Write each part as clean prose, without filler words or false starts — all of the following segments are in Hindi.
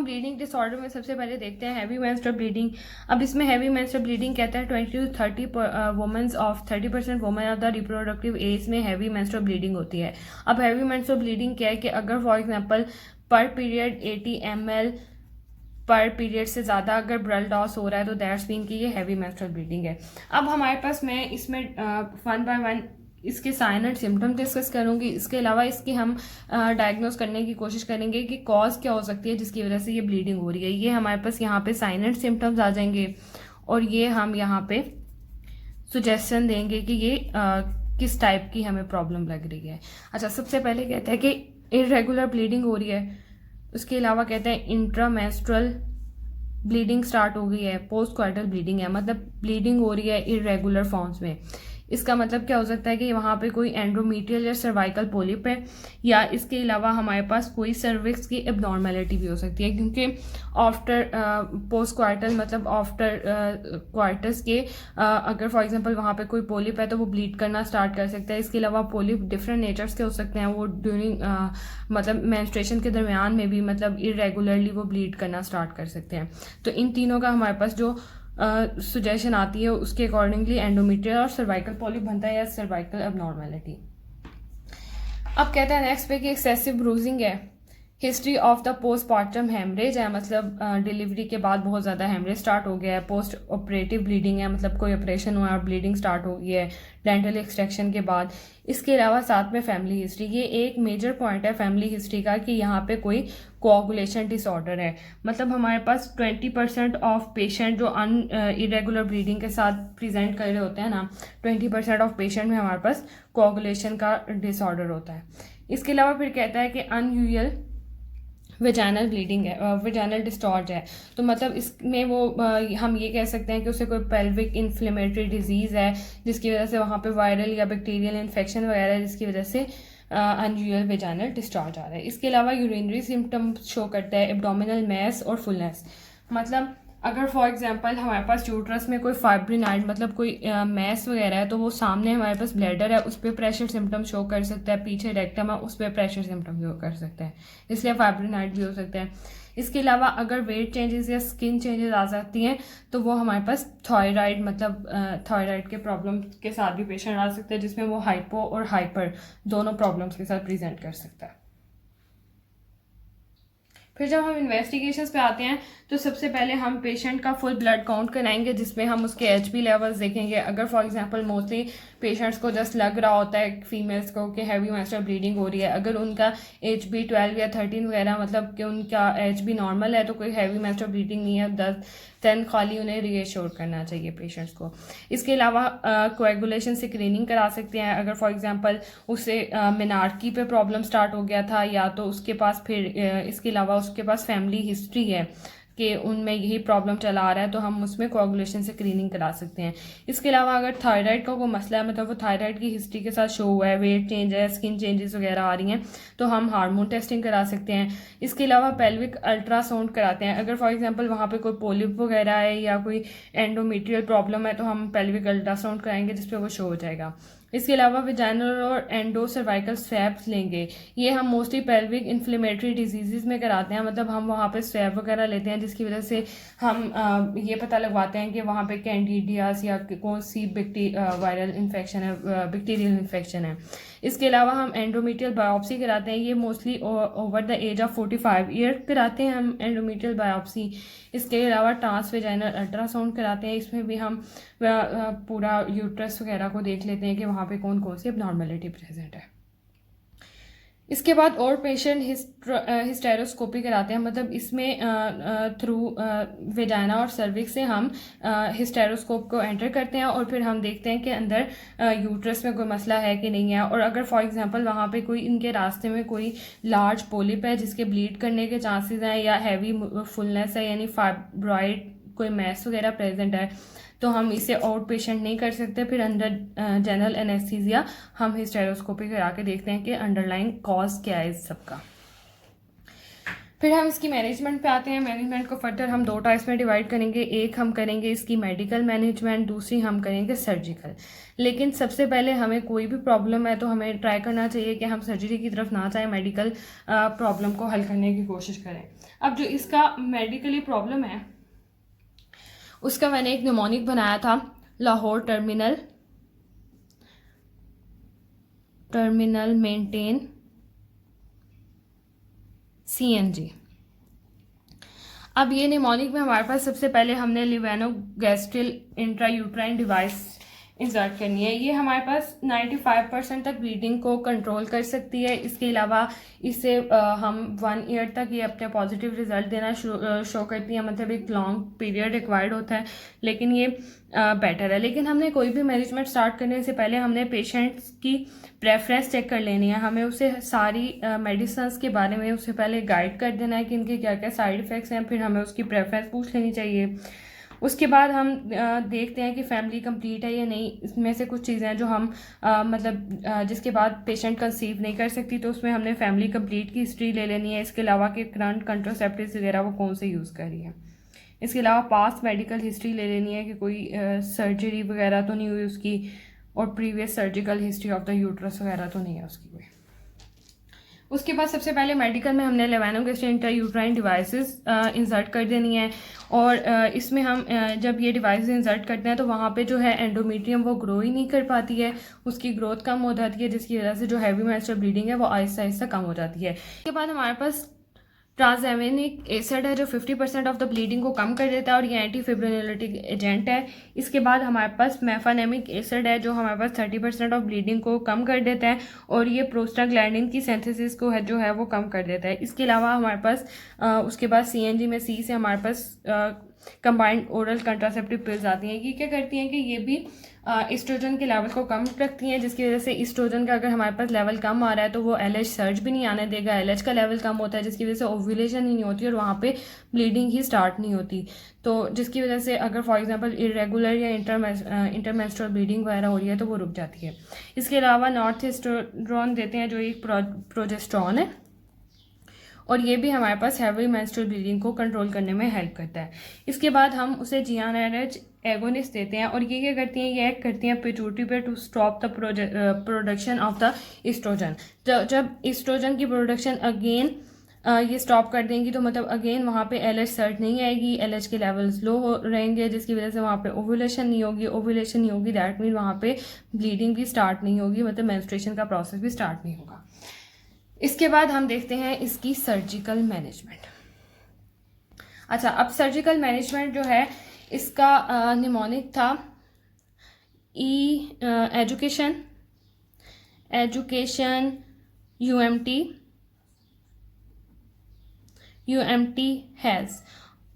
हम ब्लीडिंग डिसऑर्डर में सबसे पहले देखते हैं हैवी मेंस्ट्रुअल ब्लीडिंग। अब इसमें हैवी मेंस्ट्रुअल ब्लीडिंग कहता है 20 to 30 womens of 30% women of the reproductive age में हैवी मेंस्ट्रुअल ब्लीडिंग होती है। अब हैवी मेंस्ट्रुअल ब्लीडिंग क्या है कि अगर फॉर एग्जांपल पर पीरियड 80 ml पर पीरियड से ज़्यादा अगर ब्लड लॉस हो रहा है तो दैट्स मीन कि ये हैवी मेंस्ट्रुअल ब्लीडिंग है। अब हमारे पास मैं इसमें वन बाय वन इसके साइन एंड सिम्टम डिस्कस करूंगी। इसके अलावा इसकी हम डायग्नोस करने की कोशिश करेंगे कि कॉज क्या हो सकती है जिसकी वजह से ये ब्लीडिंग हो रही है। ये हमारे पास यहाँ पे साइन एंड सिम्टम्स आ जाएंगे और ये हम यहाँ पे सुजेशन देंगे कि ये किस टाइप की हमें प्रॉब्लम लग रही है। अच्छा, सबसे पहले कहते हैं कि इरेगुलर ब्लीडिंग हो रही है। उसके अलावा कहते हैं इंट्रामेंस्ट्रुअल ब्लीडिंग स्टार्ट हो गई है, पोस्ट क्वार्टल ब्लीडिंग है, मतलब ब्लीडिंग हो रही है इरेगुलर फॉर्म्स में। इसका मतलब क्या हो सकता है कि वहाँ पे कोई एंड्रोमीट्रियल या सर्वाइकल पोलिप है, या इसके अलावा हमारे पास कोई सर्विक्स की एबनॉर्मेलिटी भी हो सकती है, क्योंकि आफ्टर पोस्ट क्वार्टल मतलब आफ्टर क्वार्टर्स के अगर फॉर एग्जांपल वहाँ पे कोई पोलिप है तो वो ब्लीड करना स्टार्ट कर सकता है। इसके अलावा पोलिप डिफरेंट नेचर्स के हो सकते हैं, वो ड्यूरिंग मतलब मेंस्ट्रुएशन के दरमियान में भी मतलब इरेगुलरली वो ब्लीड करना स्टार्ट कर सकते हैं। तो इन तीनों का हमारे पास जो सुजेशन आती है उसके अकॉर्डिंगली एंडोमेट्रियल और सर्वाइकल पॉलिप बनता है या सर्वाइकल एबनॉर्मेलिटी। अब कहते हैं नेक्स्ट पे कि एक्सेसिव ब्रूजिंग है, history of the postmortem haemorrhage है, मतलब डिलीवरी के बाद बहुत ज़्यादा हेमरेज स्टार्ट हो गया है। पोस्ट ऑपरेटिव ब्लीडिंग है, मतलब कोई ऑपरेशन हुआ और ब्लीडिंग स्टार्ट हो गई है डेंटल एक्सट्रैक्शन के बाद। इसके अलावा साथ में फैमिली हिस्ट्री, ये एक मेजर पॉइंट है फैमिली हिस्ट्री का कि यहाँ पे कोई कोआगुलेशन डिसऑर्डर है। मतलब हमारे पास 20% ऑफ पेशेंट जो इरेगुलर ब्लीडिंग के साथ प्रेजेंट कर रहे होते हैं ना, 20% ऑफ पेशेंट में हमारे पास कोआगुलेशन का डिसऑर्डर होता है। इसके अलावा फिर कहता है कि अनयूजुअल वेजाइनल ब्लीडिंग है, वेजाइनल डिस्चार्ज है, तो मतलब इसमें वो हम ये कह सकते हैं कि उसे कोई पेल्विक इन्फ्लेमेटरी डिजीज़ है जिसकी वजह से वहाँ पे वायरल या बैक्टीरियल इन्फेक्शन वगैरह जिसकी वजह से अनयूजुअल वेजाइनल डिस्चार्ज आ रहा है। इसके अलावा यूरिनरी सिम्टम्स शो करता है एब्डोमिनल मैस और फुलनेस, मतलब अगर फॉर एग्जांपल हमारे पास यूट्रस में कोई फाइब्रिनाइड मतलब कोई मैस वगैरह है तो वो सामने हमारे पास ब्लैडर है उस पर प्रेशर सिम्टम शो कर सकता है, पीछे रेक्टम है उस पर प्रेशर सिम्टम शो कर सकता है, इसलिए फाइब्रिनाइड भी हो सकता है। इसके अलावा अगर वेट चेंजेस या स्किन चेंजेस आ सकती हैं तो वो हमारे पास थायराइड मतलब थायराइड के प्रॉब्लम के साथ भी पेशेंट आ सकता है, जिसमें वो हाइपो और हाइपर दोनों प्रॉब्लम्स के साथ प्रेजेंट कर सकता है। फिर जब हम इन्वेस्टिगेशंस पे आते हैं तो सबसे पहले हम पेशेंट का फुल ब्लड काउंट कराएंगे, जिसमें हम उसके एचबी लेवल्स देखेंगे। अगर फॉर एग्जांपल मोस्टली पेशेंट्स को जस्ट लग रहा होता है फीमेल्स को कि हैवी मेंस्ट्रुअल ब्लीडिंग हो रही है, अगर उनका एचबी 12 या 13 वगैरह मतलब कि उनका एचबी नॉर्मल है तो कोई हैवी मेंस्ट्रुअल ब्लीडिंग नहीं है, 10 खाली उन्हें रीएश्योर करना चाहिए पेशेंट्स को। इसके अलावा कोएगुलेशन स्क्रीनिंग करा सकते हैं, अगर फॉर एग्जांपल उसे मेनार्की पे प्रॉब्लम स्टार्ट हो गया था या तो उसके पास फिर इसके अलावा उसके पास फैमिली हिस्ट्री है कि उनमें यही प्रॉब्लम चला आ रहा है तो हम उसमें कोएगुलेशन स्क्रीनिंग करा सकते हैं। इसके अलावा अगर थायराइड का कोई मसला है, मतलब वो थायराइड की हिस्ट्री के साथ शो हुआ है, वेट चेंज है, स्किन चेंजेस वगैरह आ रही हैं, तो हम हार्मोन टेस्टिंग करा सकते हैं। इसके अलावा पेल्विक अल्ट्रासाउंड कराते हैं, अगर फॉर एग्जांपल वहाँ पे कोई पोलिप वगैरह है या कोई एंडोमेट्रियल प्रॉब्लम है तो हम पेल्विक अल्ट्रासाउंड कराएंगे जिस पे वो शो हो जाएगा। इसके अलावा वेजाइनल और एंडो सर्वाइकल स्वैब्स लेंगे, ये हम मोस्टली पेल्विक इन्फ्लेमेटरी डिजीज़ में कराते हैं, मतलब हम वहाँ पे स्वैब वगैरह लेते हैं जिसकी वजह से हम ये पता लगवाते हैं कि वहाँ पे कैंडिडियास या कौन सी वायरल इन्फेक्शन है, बैक्टीरियल इन्फेक्शन है। इसके अलावा हम एंडोमेट्रियल बायोप्सी कराते हैं, ये mostly over the age of 45 year कराते हैं हम एंडोमेट्रियल बायोप्सी। इसके अलावा ट्रांसवेजाइनल अल्ट्रासाउंड कराते हैं, इसमें भी हम पूरा यूट्रस वगैरह को देख लेते हैं कि वहाँ पे कौन कौन सी एबनॉर्मेलिटी प्रेजेंट है। इसके बाद और पेशेंट हिस्टेरोस्कोपी कराते हैं, मतलब इसमें थ्रू वेजाइना और सर्विक्स से हम हिस्टेरोस्कोप को एंटर करते हैं और फिर हम देखते हैं कि अंदर यूट्रस में कोई मसला है कि नहीं है, और अगर फॉर एग्जांपल वहाँ पे कोई इनके रास्ते में कोई लार्ज पोलिप है जिसके ब्लीड करने के चांसेस हैं या हैवी फुलनेस है यानी फाइब्रॉइड कोई मैस वगैरह प्रेजेंट है तो हम इसे आउट पेशेंट नहीं कर सकते, फिर अंडर जनरल एनेस्थीसिया हम हिस्टेरोस्कोपी करा के देखते हैं कि अंडरलाइन कॉज क्या है इस सबका। फिर हम इसकी मैनेजमेंट पे आते हैं। मैनेजमेंट को फर्दर हम 2 टाइप्स में डिवाइड करेंगे। एक हम करेंगे इसकी मेडिकल मैनेजमेंट, दूसरी हम करेंगे सर्जिकल। लेकिन सबसे पहले हमें कोई भी प्रॉब्लम है तो हमें ट्राई करना चाहिए कि हम सर्जरी की तरफ ना जाएं, मेडिकल प्रॉब्लम को हल करने की कोशिश करें। अब जो इसका मेडिकली प्रॉब्लम है उसका मैंने एक निमोनिक बनाया था, लाहौर टर्मिनल मेंटेन CNG। अब ये निमोनिक में हमारे पास सबसे पहले हमने लिवेनोगैस्ट्रिल इंट्रायूट्राइन डिवाइस इंसर्ट करनी है। ये हमारे पास 95% तक ब्लीडिंग को कंट्रोल कर सकती है। इसके अलावा इससे हम 1 ईयर तक ये अपने पॉजिटिव रिजल्ट देना शो करती है, मतलब एक लॉन्ग पीरियड रिक्वायर्ड होता है, लेकिन ये बेटर है। लेकिन हमने कोई भी मैनेजमेंट स्टार्ट करने से पहले हमने पेशेंट्स की प्रेफरेंस चेक कर लेनी है। हमें उसे सारी मेडिसिन्स के बारे में उससे पहले गाइड कर देना है कि इनके क्या क्या साइड इफ़ेक्ट्स हैं, फिर हमें उसकी प्रेफरेंस पूछ लेनी चाहिए। उसके बाद हम देखते हैं कि फैमिली कंप्लीट है या नहीं। इसमें से कुछ चीज़ें हैं जो हम जिसके बाद पेशेंट कंसीव नहीं कर सकती, तो उसमें हमने फैमिली कंप्लीट की हिस्ट्री ले लेनी है। इसके अलावा कि करंट कंट्रासेप्टिव्स वगैरह वो कौन से यूज़ कर रही है। इसके अलावा पास्ट मेडिकल हिस्ट्री ले लेनी है कि कोई सर्जरी वगैरह तो नहीं हुई उसकी, और previous surgical history of the uterus वगैरह तो नहीं है उसकी कोई। उसके बाद सबसे पहले मेडिकल में हमने लिवेनोगैस्ट्रिल इंट्रायूट्राइन डिवाइसेस इंसर्ट कर देनी है। और इसमें हम जब ये डिवाइसेस इंसर्ट करते हैं तो वहाँ पे जो है एंडोमेट्रियम वो ग्रो ही नहीं कर पाती है, उसकी ग्रोथ कम हो जाती है, जिसकी वजह से जो हैवी मेंस्ट्रुअल ब्लीडिंग है वो आहिस्ता आहिस्ता कम हो जाती है। इसके बाद हमारे पास ट्रांसएमिनिक एसिड है जो 50% ऑफ द ब्लीडिंग को कम कर देता है और ये एंटी फिब्रिनोलिटिक एजेंट है। इसके बाद हमारे पास मेफानेमिक एसिड है जो हमारे पास 30% ऑफ ब्लीडिंग को कम कर देता है और ये प्रोस्टाग्लैंडिन की सिंथेसिस को है जो है वो कम कर देता है। इसके अलावा हमारे पास उसके बाद CNG में C से हमारे पास कंबाइंड ओरल कंट्रासेप्टिव पिल्स आती हैं। ये क्या करती हैं कि ये भी एस्ट्रोजन के लेवल को कम रखती हैं, जिसकी वजह से एस्ट्रोजन का अगर हमारे पास लेवल कम आ रहा है तो वो LH सर्ज भी नहीं आने देगा। LH का लेवल कम होता है जिसकी वजह से ओव्यूलेशन ही नहीं होती और वहाँ पे ब्लीडिंग ही स्टार्ट नहीं होती। तो जिसकी वजह से अगर फॉर एग्जांपल इरेगुलर या इंटरमेंस्ट्रुअल ब्लीडिंग वगैरह हो रही है तो वो रुक जाती है। इसके अलावा नॉर्थएस्ट्रोन देते हैं जो एक प्रोजेस्टेरॉन है और ये भी हमारे पास हैवी मेंस्ट्रुअल ब्लीडिंग को कंट्रोल करने में हेल्प करता है। इसके बाद हम उसे GnRH एगोनिस्ट देते हैं और ये क्या करती हैं, ये एक्ट करती हैं पिट्यूटरी पे to stop the production of the oestrogen. जब एस्ट्रोजन की प्रोडक्शन अगेन ये स्टॉप कर देंगी तो मतलब अगेन वहाँ पे LH सर्ट नहीं आएगी, LH के लेवल्स लो हो रहेंगे, जिसकी वजह से वहाँ पे ओव्यूलेशन नहीं होगी। ओव्यूलेशन नहीं होगी दैट मीन वहाँ पे ब्लीडिंग भी स्टार्ट नहीं होगी, मतलब मेंस्ट्रुएशन का प्रोसेस भी स्टार्ट नहीं होगा। इसके बाद हम देखते हैं इसकी सर्जिकल मैनेजमेंट। अच्छा, अब सर्जिकल मैनेजमेंट जो है इसका निमोनिक था एजुकेशन UMT हैज़,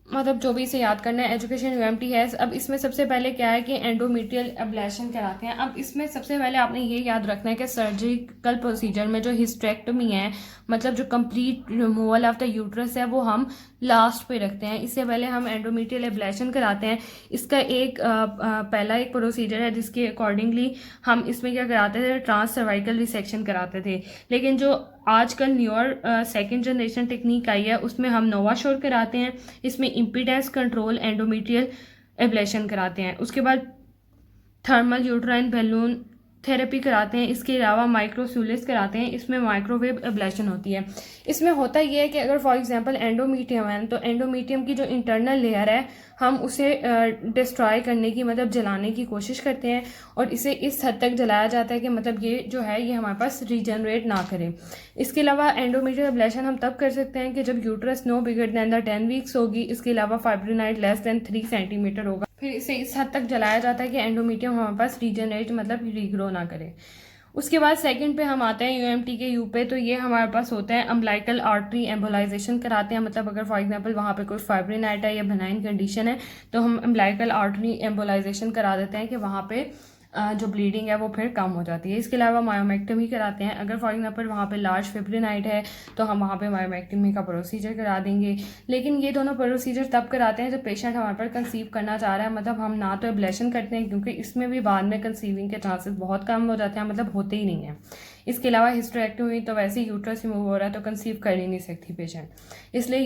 मतलब जो भी इसे याद करना है, एजुकेशन UMT हैज़। अब इसमें सबसे पहले क्या है कि एंडोमेट्रियल एब्लेशन कराते हैं। अब इसमें सबसे पहले आपने ये याद रखना है कि सर्जिकल प्रोसीजर में जो हिस्टेक्टमी है, मतलब जो complete removal of the uterus है, वो हम लास्ट पे रखते हैं। इससे पहले हम एंडोमेट्रियल एब्लेशन कराते हैं। इसका एक पहला एक प्रोसीजर है जिसके अकॉर्डिंगली हम इसमें क्या कराते थे, ट्रांस सर्वाइकल रिसेक्शन कराते थे। लेकिन जो आजकल न्यूअर सेकेंड जनरेशन टेक्निक आई है उसमें हम नोवाशोर कराते हैं। इसमें इम्पीडेंस कंट्रोल एंडोमेट्रियल एब्लेशन कराते हैं। उसके बाद थर्मल यूट्राइन बैलून थेरेपी कराते हैं। इसके अलावा माइक्रोसूलिस कराते हैं, इसमें माइक्रोवेव एब्लेशन होती है। इसमें होता यह है कि अगर फॉर एग्जांपल एंडोमीट्रियम है तो एंडोमीट्रियम की जो इंटरनल लेयर है हम उसे डिस्ट्रॉय करने की, मतलब जलाने की कोशिश करते हैं और इसे इस हद तक जलाया जाता है कि मतलब ये जो है ये हमारे पास रीजनरेट ना करे। इसके अलावा एंडोमेट्रियल एब्लेशन हम तब कर सकते हैं कि जब uterus no bigger than the 10 weeks होगी। इसके अलावा फाइब्रोनाइड लेस देन 3 सेंटीमीटर होगा। फिर इसे इस हद तक जलाया जाता है कि एंडोमेट्रियम हमारे पास रीजनरेट मतलब रीग्रो ना करे। उसके बाद सेकंड पे हम आते हैं UMT के U पे, तो ये हमारे पास होता है अम्बिलिकल आर्टरी एम्बोलाइजेशन कराते हैं। मतलब अगर फॉर एग्जांपल वहाँ पे कोई फाइब्रोनाइट है या बेनाइन कंडीशन है तो हम अम्बिलिकल आर्टरी एम्बोलाइजेशन करा देते हैं कि वहाँ पे जो ब्लीडिंग है वो फिर कम हो जाती है। इसके अलावा मायोमेक्टमी कराते हैं। अगर फॉर एग्जांपल वहाँ पे लार्ज फिब्रिनाइट है तो हम वहाँ पे मायोमेक्टमी का प्रोसीजर करा देंगे। लेकिन ये दोनों प्रोसीजर तब कराते हैं जब पेशेंट हमारे पर कंसीव करना चाह रहा है। मतलब हम ना तो एब्लेशन करते हैं क्योंकि इसमें भी बाद में कंसीविंग के चांसेस बहुत कम हो जाते हैं, मतलब होते ही नहीं हैं। इसके अलावा हिस्टेरेक्टमी हुई तो वैसे ही यूट्रस रिमूव हो रहा है तो कंसीव कर ही नहीं सकती पेशेंट। इसलिए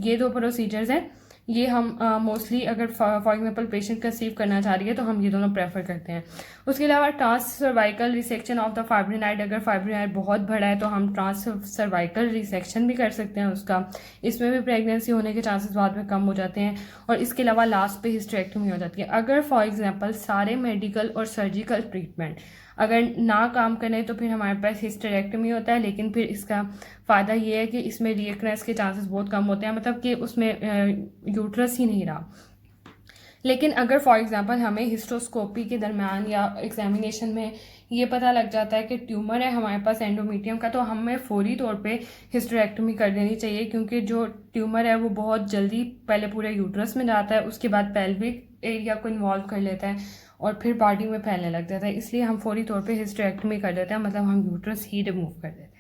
ये दो प्रोसीजर्स हैं, ये हम मोस्टली अगर फॉर एग्जांपल पेशेंट कंसीव करना चाह रही है तो हम ये दोनों प्रेफर करते हैं। उसके अलावा trans cervical resection of the fibroid, अगर फाइब्रोनाइड बहुत बड़ा है तो हम ट्रांस सर्वाइकल रिसेक्शन भी कर सकते हैं उसका। इसमें भी प्रेगनेंसी होने के चांसेस बाद में कम हो जाते हैं। और इसके अलावा लास्ट पे हिस्टेरेक्टमी हो जाती है। अगर फॉर एग्जांपल सारे मेडिकल और सर्जिकल ट्रीटमेंट अगर ना काम करें तो फिर हमारे पास हिस्टेरेक्टमी होता है, लेकिन फिर इसका फ़ायदा ये है कि इसमें रीअकरेंस के चांसेस बहुत कम होते हैं, मतलब कि उसमें यूट्रस ही नहीं रहा। लेकिन अगर फॉर एग्जांपल हमें हिस्टोस्कोपी के दरमियान या एग्जामिनेशन में ये पता लग जाता है कि ट्यूमर है हमारे पास एंडोमेट्रियम का, तो हमें फौरी तौर पे हिस्टेरेक्टमी कर देनी चाहिए, क्योंकि जो ट्यूमर है वो बहुत जल्दी पहले पूरे यूट्रस में जाता है, उसके बाद पेल्विक एरिया को इन्वॉल्व कर लेता है और फिर बॉडी में फैलने लग जाता है। इसलिए हम फौरी तौर पे हिस्टेरेक्टमी कर देते हैं, मतलब हम यूट्रस ही रिमूव कर देते हैं।